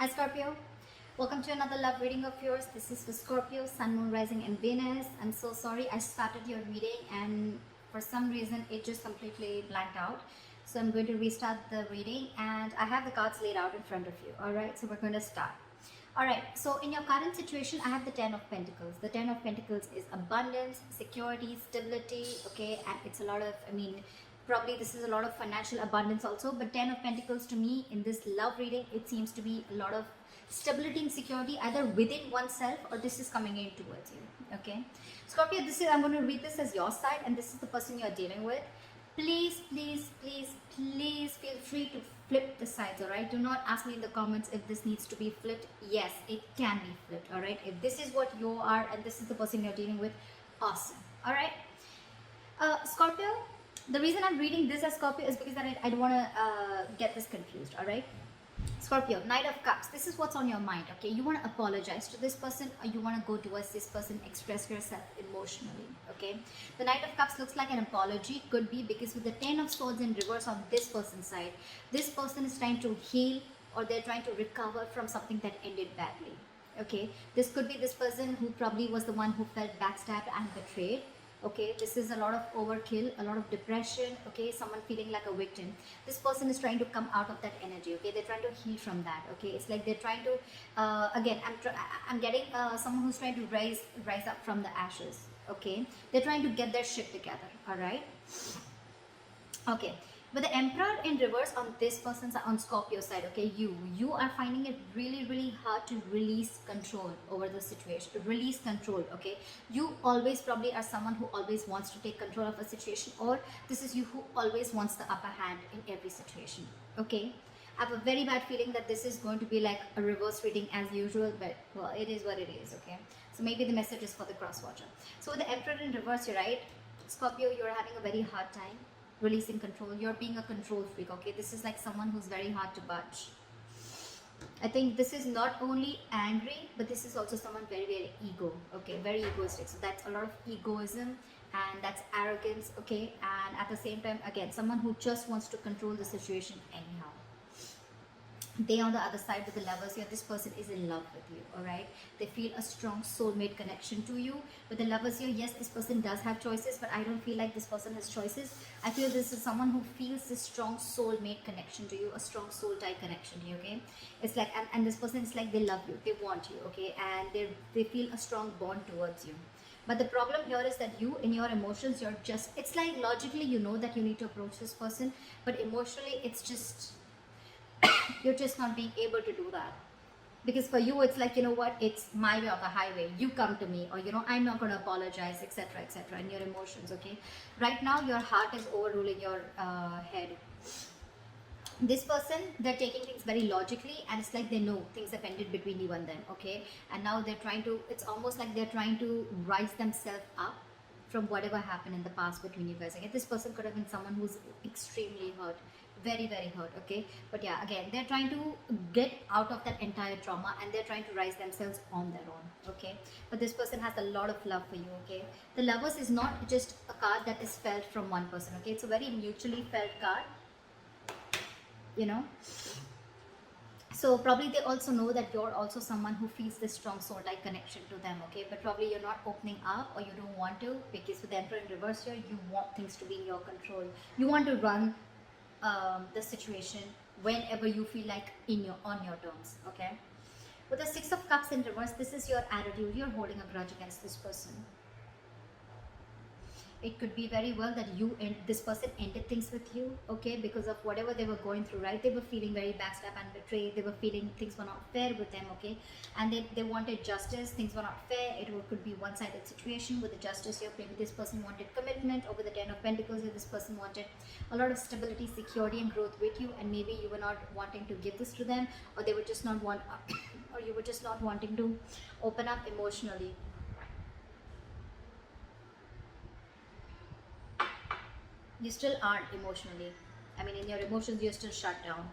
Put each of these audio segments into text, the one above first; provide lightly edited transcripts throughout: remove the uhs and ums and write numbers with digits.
Hi Scorpio, welcome to another love reading of yours. This is for Scorpio, Sun, Moon, Rising and Venus. I'm so sorry I started your reading and for some reason it just completely blanked out. So I'm going to restart the reading and I have the cards laid out in front of you. Alright, so we're going to start. Alright, so in your current situation, I have the Ten of Pentacles. The Ten of Pentacles is abundance, security, stability, okay, and it's a lot of, probably this is a lot of financial abundance also, but Ten of Pentacles to me in this love reading, it seems to be a lot of stability and security either within oneself or this is coming in towards you, okay. Scorpio, this is, I'm going to read this as your side and this is the person you're dealing with. Please feel free to flip the sides. All right, do not ask me in the comments if this needs to be flipped. Yes, it can be flipped. All right, if this is what you are and this is the person you're dealing with, awesome. All right, Scorpio, the reason I'm reading this as Scorpio is because that I don't want to get this confused. All right, Scorpio, Knight of Cups. This is what's on your mind, okay? You want to apologize to this person or you want to go towards this person, express yourself emotionally, okay? The Knight of Cups looks like an apology. Could be because with the Ten of Swords in reverse on this person's side, this person is trying to heal or they're trying to recover from something that ended badly, okay? This could be this person who probably was the one who felt backstabbed and betrayed. Okay, this is a lot of overkill, a lot of depression, okay, someone feeling like a victim. This person is trying to come out of that energy, okay, they're trying to heal from that, okay. It's like they're trying to again, I'm getting someone who's trying to rise up from the ashes, okay. They're trying to get their shit together. All right, okay. But the Emperor in reverse on this person's, on Scorpio side, okay, you are finding it really hard to release control over the situation. Release control, okay. You always probably are someone who always wants to take control of a situation, or this is you who always wants the upper hand in every situation, okay. I have a very bad feeling that this is going to be like a reverse reading as usual, but well, it is what it is, okay. So maybe the message is for the cross watcher. So with the Emperor in reverse, you're right, Scorpio, you're having a very hard time releasing control. You're being a control freak, okay. This is like someone who's very hard to budge. I think this is not only angry, but this is also someone very ego, okay, very egoistic. So that's a lot of egoism and that's arrogance, okay. And at the same time, again, someone who just wants to control the situation anyhow. They on the other side with the Lovers here, this person is in love with you. All right, they feel a strong soulmate connection to you. With the Lovers here, yes, this person does have choices, but I don't feel like this person has choices. I feel this is someone who feels this strong soulmate connection to you, a strong soul tie connection to you, okay. It's like, and this person is like, they love you, they want you, okay, and they feel a strong bond towards you. But the problem here is that you, in your emotions, you're just, it's like logically you know that you need to approach this person, but emotionally it's just you're just not being able to do that, because for you it's like, you know what, it's my way or the highway, you come to me, or you know, I'm not going to apologize, etc etc, and your emotions, okay. Right now your heart is overruling your head. This person, they're taking things very logically and it's like they know things have ended between you and them, okay, and now they're trying to, it's almost like they're trying to rise themselves up from whatever happened in the past between you guys. Again, this person could have been someone who's extremely hurt, very hurt, okay. But yeah, again, they're trying to get out of that entire trauma and they're trying to rise themselves on their own, okay. But this person has a lot of love for you, okay. The Lovers is not just a card that is felt from one person, okay. It's a very mutually felt card, you know. So probably they also know that you're also someone who feels this strong soul-like connection to them, okay. But probably you're not opening up or you don't want to, because with the Emperor in reverse here, you want things to be in your control. You want to run the situation whenever you feel like on your terms, okay. With the Six of Cups in reverse, this is your attitude. You're holding a grudge against this person. It could be very well that you and this person ended things with you, okay, because of whatever they were going through, right. They were feeling very backstabbed and betrayed. They were feeling things were not fair with them, okay, and they wanted justice. Things were not fair. It could be one-sided situation. With the Justice here, maybe this person wanted commitment. Over the Ten of Pentacles here, this person wanted a lot of stability, security and growth with you, and maybe you were not wanting to give this to them, or they were just not want or you were just not wanting to open up emotionally. You still aren't emotionally. I mean, in your emotions, you're still shut down.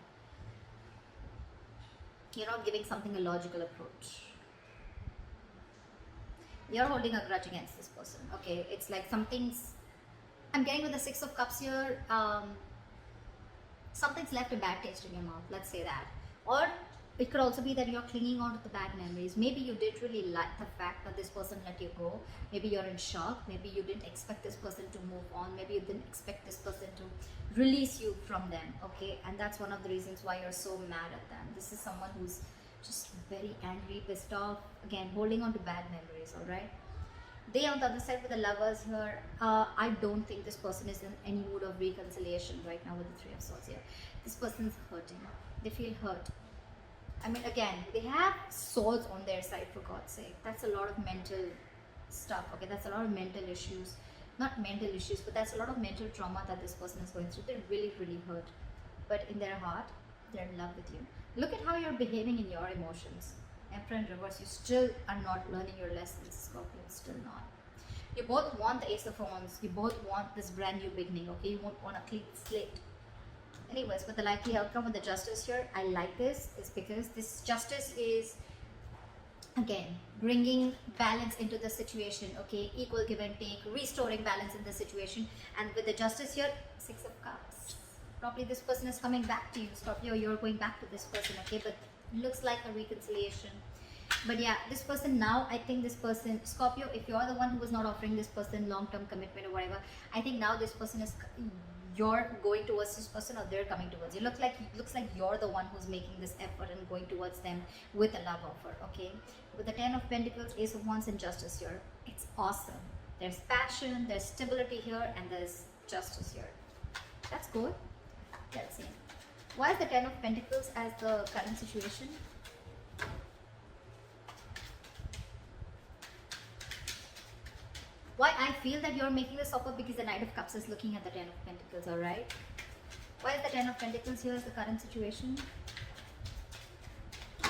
You're not giving something a logical approach. You're holding a grudge against this person, okay. It's like something's, I'm getting with the Six of Cups here, something's left a bad taste in your mouth, let's say that. Or it could also be that you're clinging on to the bad memories. Maybe you did really like the fact that this person let you go. Maybe you're in shock. Maybe you didn't expect this person to move on. Maybe you didn't expect this person to release you from them. Okay, and that's one of the reasons why you're so mad at them. This is someone who's just very angry, pissed off, again holding on to bad memories. All right, they on the other side with the lovers here, I don't think this person is in any mood of reconciliation right now with the Three of Swords here. This person is hurting. They feel hurt. I mean, again, they have swords on their side, for God's sake. That's a lot of mental stuff, okay? That's a lot of mental issues. Not mental issues, but that's a lot of mental trauma that this person is going through. They're really, really hurt. But in their heart, they're in love with you. Look at how you're behaving in your emotions. Emperor in reverse, you still are not learning your lessons, Scorpio. Still not. You both want the Ace of Wands. You both want this brand new beginning, okay? You won't want a clean slate. Anyways, with the likely outcome with the Justice here, I like this is because this Justice is, again, bringing balance into the situation, okay? Equal give and take, restoring balance in the situation. And with the Justice here, Six of Cups. Probably this person is coming back to you, Scorpio. You're going back to this person, okay? But looks like a reconciliation. But yeah, this person now, I think this person, Scorpio, if you're the one who was not offering this person long-term commitment or whatever, I think now this person is, you're going towards this person or they're coming towards you. Looks like you're the one who's making this effort and going towards them with a love offer, okay? With the Ten of Pentacles, Ace of Wands and Justice here, it's awesome. There's passion, there's stability here, and there's Justice here. That's good. Let's see. Why is the Ten of Pentacles as the current situation? Why I feel that you're making this offer, because the Knight of Cups is looking at the Ten of Pentacles, alright? Why is the Ten of Pentacles here as the current situation? The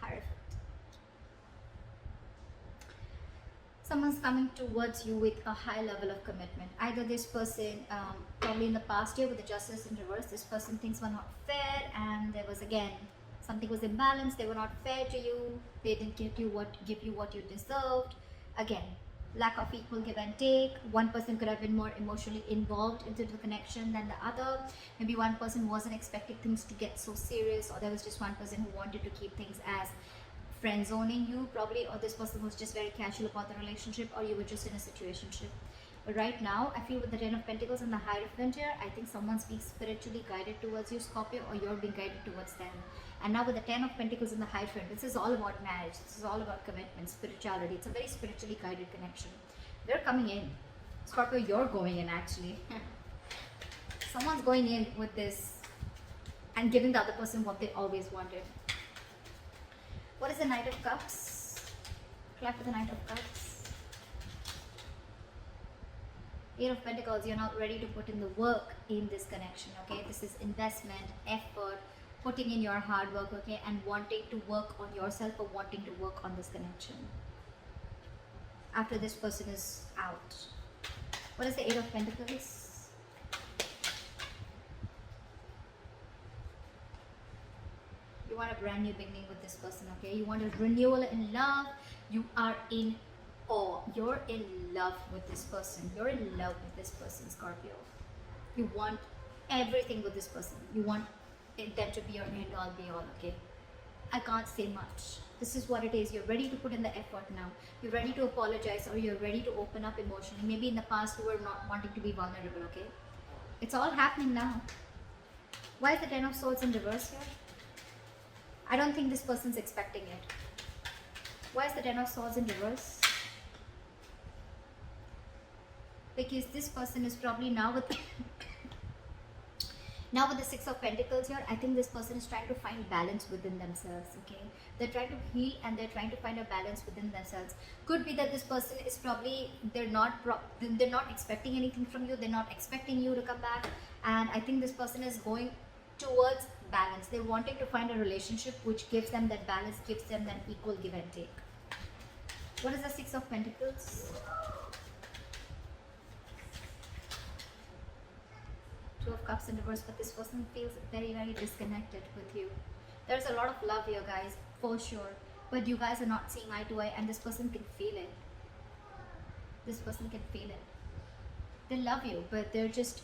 Hierophant. Someone's coming towards you with a high level of commitment. Either this person, probably in the past year with the Justice in reverse, this person things were not fair and there was, again, something was imbalanced. They were not fair to you. They didn't give you what you deserved. Again, lack of equal give and take. One person could have been more emotionally involved into the connection than the other. Maybe one person wasn't expecting things to get so serious, or there was just one person who wanted to keep things as friend zoning you, probably, or this person was just very casual about the relationship, or you were just in a situationship. But right now, I feel with the Ten of Pentacles and the Hierophant here, I think someone's being spiritually guided towards you, Scorpio, or you're being guided towards them. And now with the Ten of Pentacles and the Hierophant, this is all about marriage. This is all about commitment, spirituality. It's a very spiritually guided connection. They're coming in. Scorpio, you're going in, actually. Someone's going in with this and giving the other person what they always wanted. What is the Knight of Cups? Clap for the Knight of Cups. Eight of Pentacles, you're not ready to put in the work in this connection, okay? This is investment, effort, putting in your hard work, okay? And wanting to work on yourself or wanting to work on this connection. After this person is out. What is the Eight of Pentacles? You want a brand new beginning with this person, okay? You want a renewal in love. You are in awe. You're in love with this person. You're in love with this person, Scorpio. You want everything with this person. You want them to be your end all be all, okay? I can't say much. This is what it is. You're ready to put in the effort now. You're ready to apologize, or you're ready to open up emotionally. Maybe in the past you were not wanting to be vulnerable, okay? It's all happening now. Why is the Ten of Swords in reverse here? I don't think this person's expecting it. Why is the Ten of Swords in reverse? Because this person is probably now with the Six of Pentacles here. I think this person is trying to find balance within themselves, okay? They're trying to heal and they're trying to find a balance within themselves. Could be that this person is probably, they're not expecting anything from you. They're not expecting you to come back. And I think this person is going towards balance. They're wanting to find a relationship which gives them that balance, gives them that equal give and take. What is the Six of Pentacles? Two of Cups in reverse, but this person feels very, very disconnected with you. There's a lot of love here, guys, for sure. But you guys are not seeing eye to eye, and this person can feel it. this person can feel it. They love you, but they just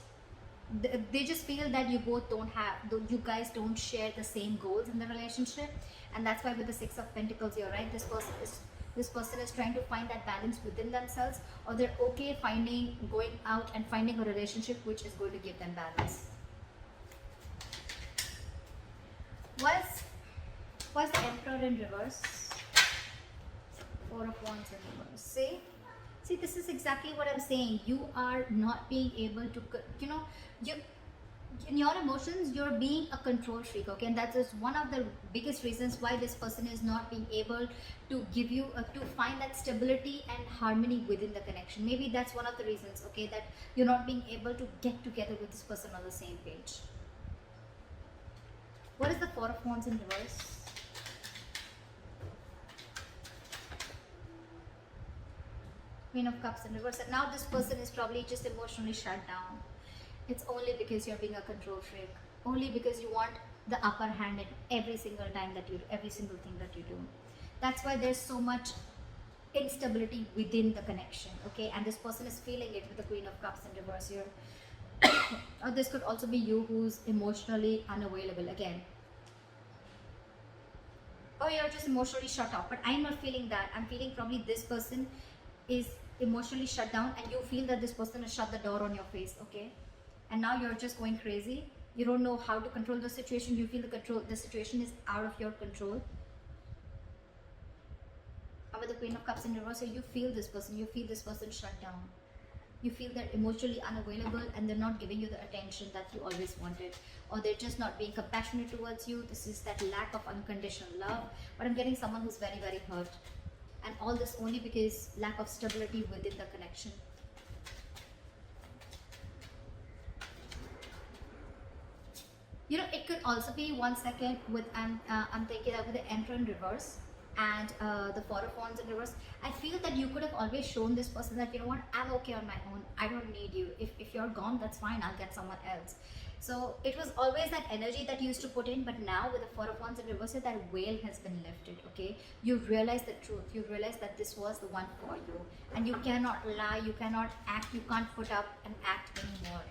feel that you both don't have, you guys don't share the same goals in the relationship. And that's why with the Six of Pentacles here, right, this person is trying to find that balance within themselves, or they're okay going out and finding a relationship which is going to give them balance. What's the Emperor in reverse? Four of Wands in reverse. See, this is exactly what I'm saying. You are not being able to, in your emotions, you're being a control freak, okay? And that is one of the biggest reasons why this person is not being able to give you, to find that stability and harmony within the connection. Maybe that's one of the reasons, okay, that you're not being able to get together with this person on the same page. What is the Four of Wands in reverse? Queen of Cups in reverse. And now this person is probably just emotionally shut down. It's only because you're being a control freak. Only because you want the upper hand in every single thing that you do. That's why there's so much instability within the connection, okay? And this person is feeling it with the Queen of Cups in reverse here. Or this could also be you who's emotionally unavailable again. Or you're just emotionally shut off. But I'm not feeling that. I'm feeling probably this person is emotionally shut down, and you feel that this person has shut the door on your face, okay? And now you're just going crazy. You don't know how to control the situation. You feel the situation is out of your control. And with the Queen of Cups in reverse, so you feel this person shut down. You feel they're emotionally unavailable and they're not giving you the attention that you always wanted, or they're just not being compassionate towards you. This is that lack of unconditional love. But I'm getting someone who's very, very hurt. And all this only because lack of stability within the connection. It could also be 1 second with, I'm thinking that with the Emperor in reverse and the Four of Wands in reverse, I feel that you could have always shown this person that, you know what, I'm okay on my own. I don't need you. If you're gone, that's fine. I'll get someone else. So it was always that energy that you used to put in, but now with the Four of Wands in reverse, that veil has been lifted, okay? You realize the truth. You realize that this was the one for you. And you cannot lie, you cannot act, you can't put up and act anymore.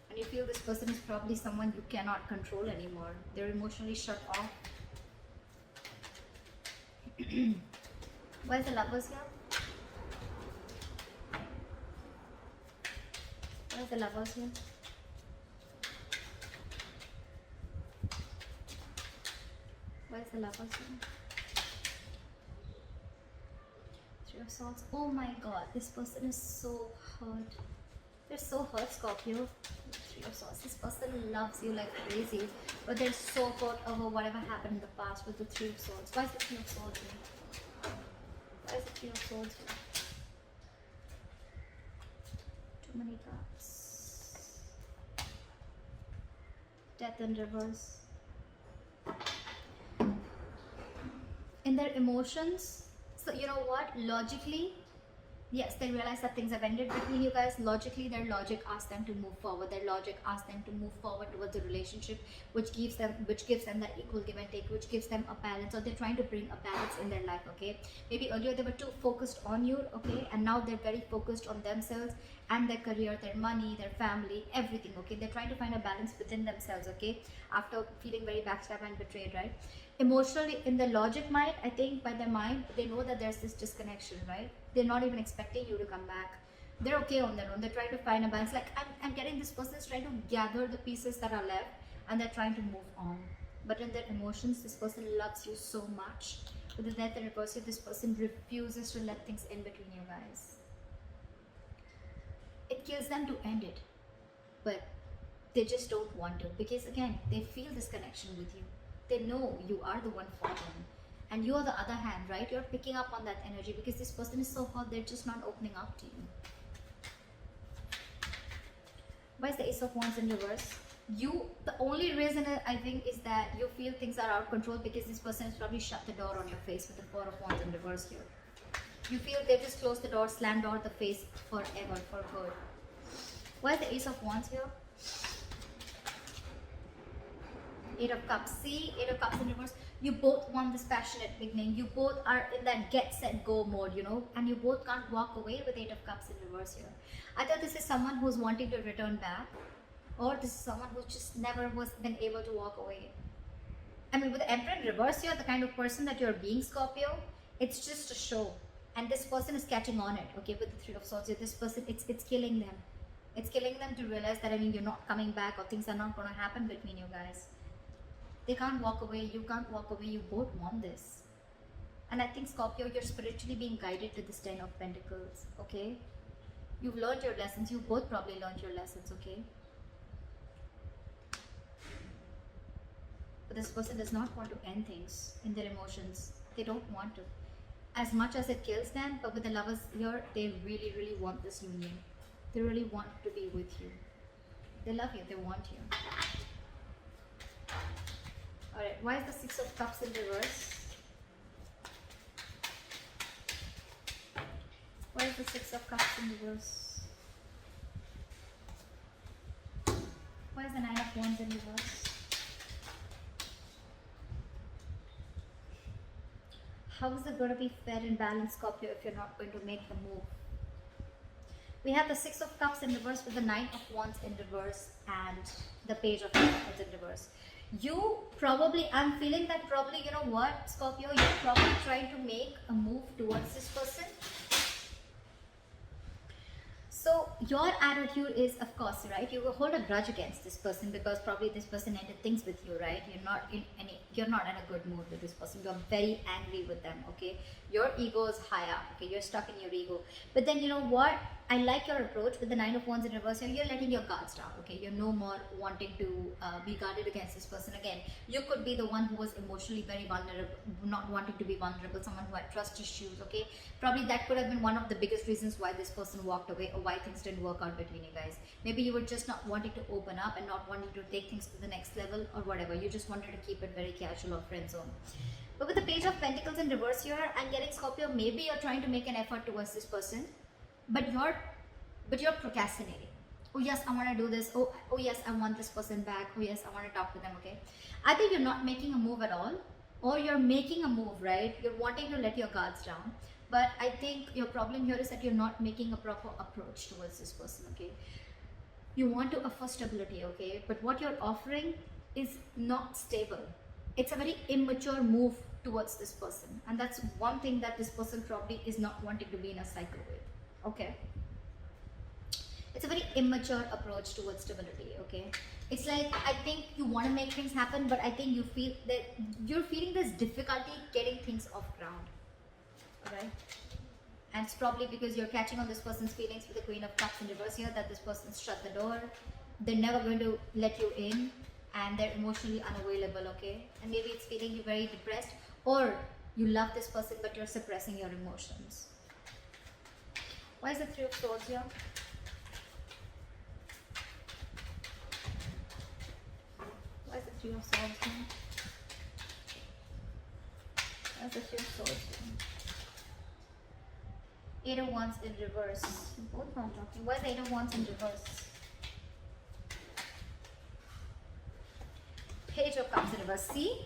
And you feel this person is probably someone you cannot control anymore. They're emotionally shut off. Where's the Lovers here? Where's the Lovers here? Where's the Lovers here? Three of Swords. Oh my god, this person is so hurt. They're so hurt, Scorpio. Three of Swords. This person loves you like crazy, but they're so hurt over whatever happened in the past with the Three of Swords. Why is the Three of Swords here? Why is the Three of Swords here? Too many cards. Death in reverse. In their emotions, so you know what, logically, yes, they realize that things have ended between you guys. Logically, their logic asks them to move forward. Their logic asks them to move forward towards a relationship which gives them that equal give and take, which gives them a balance, or they're trying to bring a balance in their life, okay? Maybe earlier they were too focused on you, okay? And now they're very focused on themselves and their career, their money, their family, everything, okay? They're trying to find a balance within themselves, okay? After feeling very backstabbed and betrayed, right? Emotionally, in the logic mind, I think by their mind, they know that there's this disconnection, right? They're not even expecting you to come back. They're okay on their own. They're trying to find a balance. Like, I'm getting this person is trying to gather the pieces that are left, and they're trying to move on. But in their emotions, this person loves you so much. With the Death in reverse, this person refuses to let things in between you guys. It kills them to end it, but they just don't want to, because again, they feel this connection with you. They know you are the one for them. And you, on the other hand, right, you're picking up on that energy because this person is so hot, they're just not opening up to you. Why is the Ace of Wands in reverse? The only reason I think is that you feel things are out of control because this person has probably shut the door on your face with the Four of Wands in reverse here. You feel they've just closed the door, slammed door the face forever, for good. Why is the Ace of Wands here? Eight of Cups. See, Eight of Cups in reverse. You both want this passionate beginning. You both are in that get set go mode, you know, and you both can't walk away with Eight of Cups in reverse here. Either this is someone who's wanting to return back, or this is someone who just never was been able to walk away. I mean, with the Emperor in reverse here, the kind of person that you're being, Scorpio, it's just a show. And this person is catching on it, okay, with the Three of Swords here. This person, it's killing them. It's killing them to realize that, I mean, you're not coming back, or things are not going to happen between you guys. They can't walk away, you can't walk away, you both want this. And I think, Scorpio, you're spiritually being guided to this Ten of Pentacles, okay? You've learned your lessons, you both probably learned your lessons, okay? But this person does not want to end things in their emotions. They don't want to. As much as it kills them, but with the Lovers here, they really, really want this union. They really want to be with you. They love you, they want you. Alright, why is the Six of Cups in reverse? Why is the Six of Cups in reverse? Why is the Nine of Wands in reverse? How is it going to be fair and balanced, Scorpio, if you're not going to make the move? We have the Six of Cups in reverse with the Nine of Wands in reverse and the Page of Pentacles in reverse. You probably, I'm feeling that probably, you know what, Scorpio, you're probably trying to make a move towards this person. So your attitude is, of course, right, you will hold a grudge against this person because probably this person ended things with you, right? You're not in a good mood with this person. You're very angry with them, okay? Your ego is high up, okay? You're stuck in your ego. But then, you know what? I like your approach with the Nine of Wands in reverse here. You're letting your guards down, okay? You're no more wanting to be guarded against this person again. You could be the one who was emotionally very vulnerable, not wanting to be vulnerable, someone who had trust issues, okay? Probably that could have been one of the biggest reasons why this person walked away or why things didn't work out between you guys. Maybe you were just not wanting to open up and not wanting to take things to the next level or whatever. You just wanted to keep it very casual or friend zone. But with the Page of Pentacles in reverse here, I'm getting, Scorpio, maybe you're trying to make an effort towards this person, but you're procrastinating. Oh yes, I want to do this. Oh yes, I want this person back. Oh yes, I want to talk to them, okay? I think you're not making a move at all, or you're making a move, right? You're wanting to let your guards down. But I think your problem here is that you're not making a proper approach towards this person, okay? You want to offer stability, okay? But what you're offering is not stable. It's a very immature move towards this person. And that's one thing that this person probably is not wanting to be in a cycle with, okay? It's a very immature approach towards stability, okay? It's like, I think you want to make things happen, but I think you feel that you're feeling this difficulty getting things off ground, alright? And it's probably because you're catching on this person's feelings with the Queen of Cups in reverse here, that this person's shut the door. They're never going to let you in, and they're emotionally unavailable, okay? And maybe it's feeling you very depressed, or you love this person but you're suppressing your emotions. Why is the Three of Swords here? Why is the Three of Swords here? Why is the Three of Swords here? Eight of Wands in reverse. Both not talking. Why is the Eight of Wands in reverse? Page of Cups in reverse. See?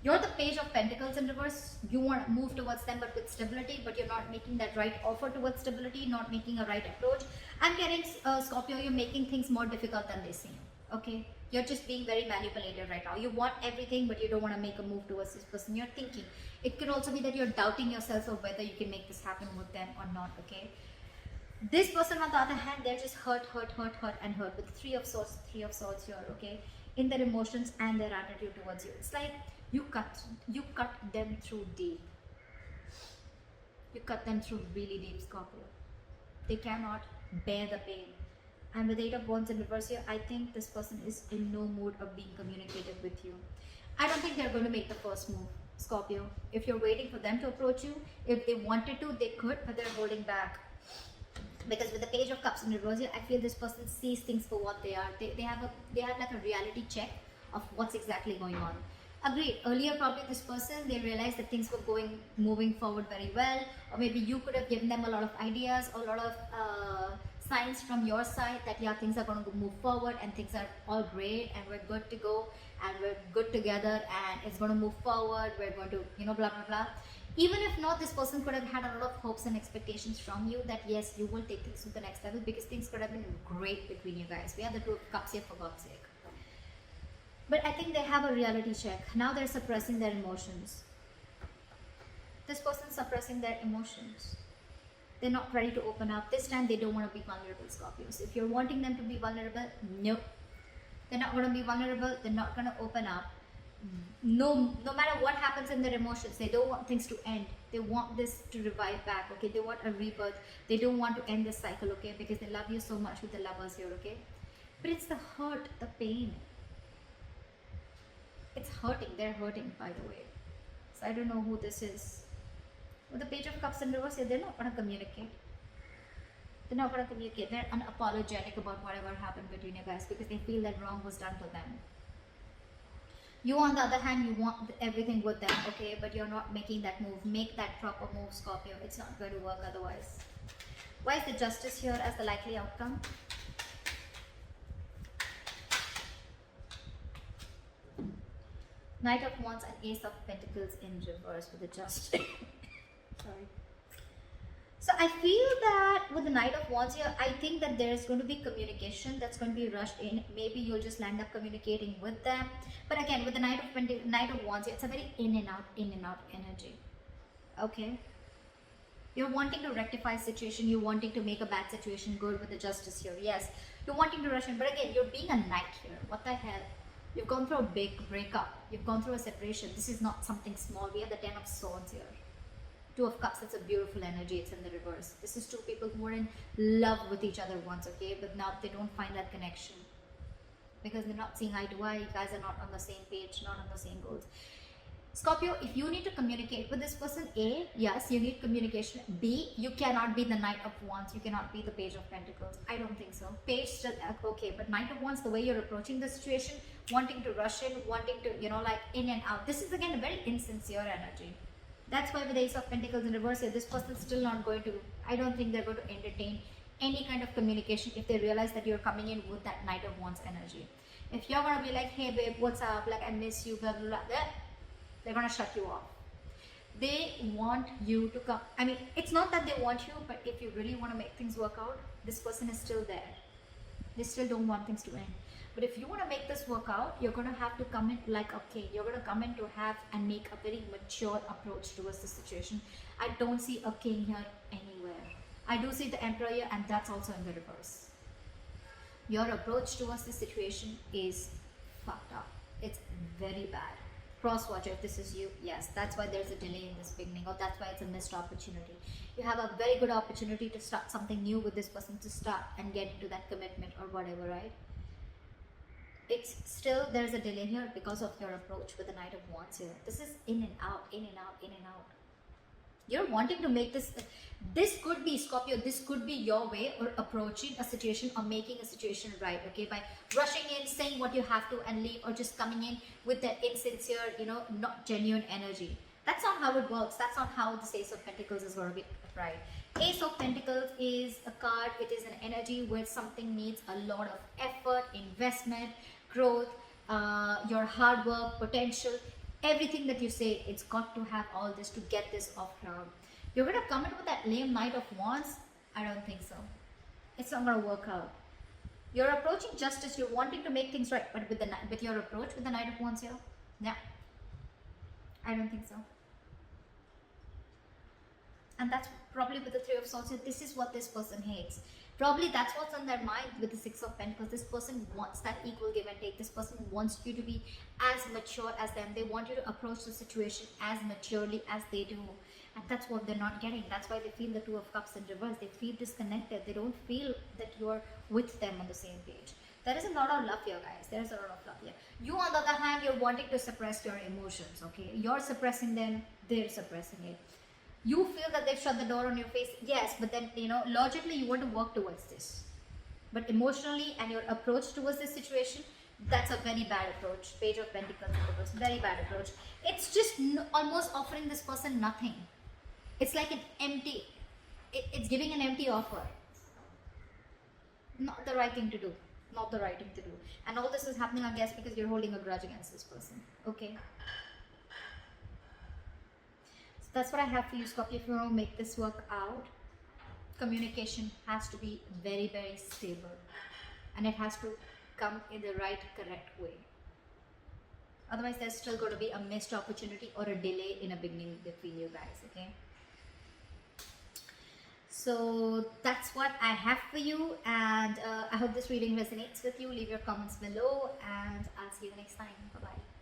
You're the Page of Pentacles in reverse. You want to move towards them but with stability, but you're not making that right offer towards stability, not making a right approach. I'm getting, Scorpio, you're making things more difficult than they seem. Okay? You're just being very manipulative right now. You want everything, but you don't want to make a move towards this person. You're thinking. It could also be that you're doubting yourself of whether you can make this happen with them or not, okay? This person, on the other hand, they're just hurt, and hurt with Three of Swords here, okay? In their emotions and their attitude towards you. It's like you cut them through deep. You cut them through really deep, Scorpio. They cannot bear the pain. And with Eight of Wands in reverse here, I think this person is in no mood of being communicative with you. I don't think they're going to make the first move, Scorpio. If you're waiting for them to approach you, if they wanted to, they could, but they're holding back. Because with the Page of Cups in reverse here, I feel this person sees things for what they are. They have like a reality check of what's exactly going on. Agreed. Earlier, probably this person, they realized that things were moving forward very well, or maybe you could have given them a lot of ideas, or a lot of signs from your side that yeah, things are going to move forward and things are all great and we're good to go and we're good together and it's going to move forward, we're going to, you know, blah blah blah. Even if not, this person could have had a lot of hopes and expectations from you that yes, you will take things to the next level, because things could have been great between you guys. We have the Two of Cups here, for God's sake. But I think they have a reality check. Now they're suppressing their emotions. This person's suppressing their emotions. They're not ready to open up. This time they don't want to be vulnerable, Scorpios. If you're wanting them to be vulnerable, no. They're not going to be vulnerable. They're not going to open up. No matter what happens in their emotions, they don't want things to end. They want this to revive back, okay? They want a rebirth. They don't want to end this cycle, okay? Because they love you so much with the Lovers here, okay? But it's the hurt, the pain. It's hurting. They're hurting, by the way. So I don't know who this is. With the Page of Cups in reverse, they're not going to communicate. They're not going to communicate. They're unapologetic about whatever happened between you guys because they feel that wrong was done to them. You, on the other hand, you want everything with them, okay? But you're not making that move. Make that proper move, Scorpio. It's not going to work otherwise. Why is the Justice here as the likely outcome? Knight of Wands and Ace of Pentacles in reverse with the Justice. Sorry. So I feel that with the Knight of Wands here, I think that there is going to be communication that's going to be rushed in. Maybe you'll just land up communicating with them. But again, with the Knight of Wands here, it's a very in and out energy. Okay. You're wanting to rectify a situation. You're wanting to make a bad situation good with the Justice here. Yes. You're wanting to rush in. But again, you're being a knight here. What the hell? You've gone through a big breakup. You've gone through a separation. This is not something small. We have the Ten of Swords here. Two of Cups, that's a beautiful energy. It's in the reverse. This is two people who were in love with each other once, okay? But now they don't find that connection. Because they're not seeing eye to eye. You guys are not on the same page, not on the same goals. Scorpio, if you need to communicate with this person, A, yes, you need communication. B, you cannot be the Knight of Wands. You cannot be the Page of Pentacles. I don't think so. Page still, okay, but Knight of Wands, the way you're approaching the situation, wanting to rush in, wanting to, you know, like in and out. This is again a very insincere energy. That's why with the Ace of Pentacles in reverse here, this person's still not going to, I don't think they're going to entertain any kind of communication if they realize that you're coming in with that Knight of Wands energy. If you're going to be like, hey babe, what's up? Like, I miss you, blah, blah, blah. They're going to shut you off. They want you to come. I mean, it's not that they want you, but if you really want to make things work out, this person is still there. They still don't want things to end. But if you want to make this work out, you're going to have to come in like, okay, you're going to come in to have and make a very mature approach towards the situation. I don't see a king here anywhere. I do see the Emperor here, and that's also in the reverse. Your approach towards the situation is fucked up. It's very bad. Cross-watcher, if this is you, yes, that's why there's a delay in this beginning, or that's why it's a missed opportunity. You have a very good opportunity to start something new with this person, to start and get into that commitment or whatever, right? It's still, there's a delay here because of your approach with the Knight of Wands here. This is in and out, in and out, in and out. You're wanting to make this, this could be, Scorpio, this could be your way or approaching a situation or making a situation right, okay? By rushing in, saying what you have to and leave, or just coming in with that insincere, you know, not genuine energy. That's not how it works. That's not how the Ace of Pentacles is going to be right. Ace of Pentacles is a card. It is an energy where something needs a lot of effort, investment, growth, your hard work, potential. Everything that you say, it's got to have all this to get this off ground. You're going to come in with that lame Knight of Wands? I don't think so. It's not going to work out. You're approaching justice. You're wanting to make things right. But with your approach with the Knight of Wands here, yeah, I don't think so. And that's probably with the Three of Swords here. This is what this person hates. Probably that's what's on their mind with the Six of Pentacles. This person wants that equal give and take. This person wants you to be as mature as them. They want you to approach the situation as maturely as they do. And that's what they're not getting. That's why they feel the Two of Cups in reverse. They feel disconnected. They don't feel that you're with them on the same page. There is a lot of love here, guys. There is a lot of love here. You, on the other hand, you're wanting to suppress your emotions, okay? You're suppressing them. They're suppressing it. You feel that they've shut the door on your face, yes, but then, you know, logically you want to work towards this. But emotionally and your approach towards this situation, that's a very bad approach. Page of Pentacles, very bad approach. It's just almost offering this person nothing. It's like an empty, it's giving an empty offer. not the right thing to do. Not the right thing to do. And all this is happening, I guess, because you're holding a grudge against this person. Okay. So that's what I have for you, Scorpio. If you want to make this work out, communication has to be very, very stable. And it has to come in the right, correct way. Otherwise, there's still going to be a missed opportunity or a delay in a beginning between you guys, okay? So that's what I have for you, and I hope this reading resonates with you. Leave your comments below, and I'll see you the next time. Bye-bye.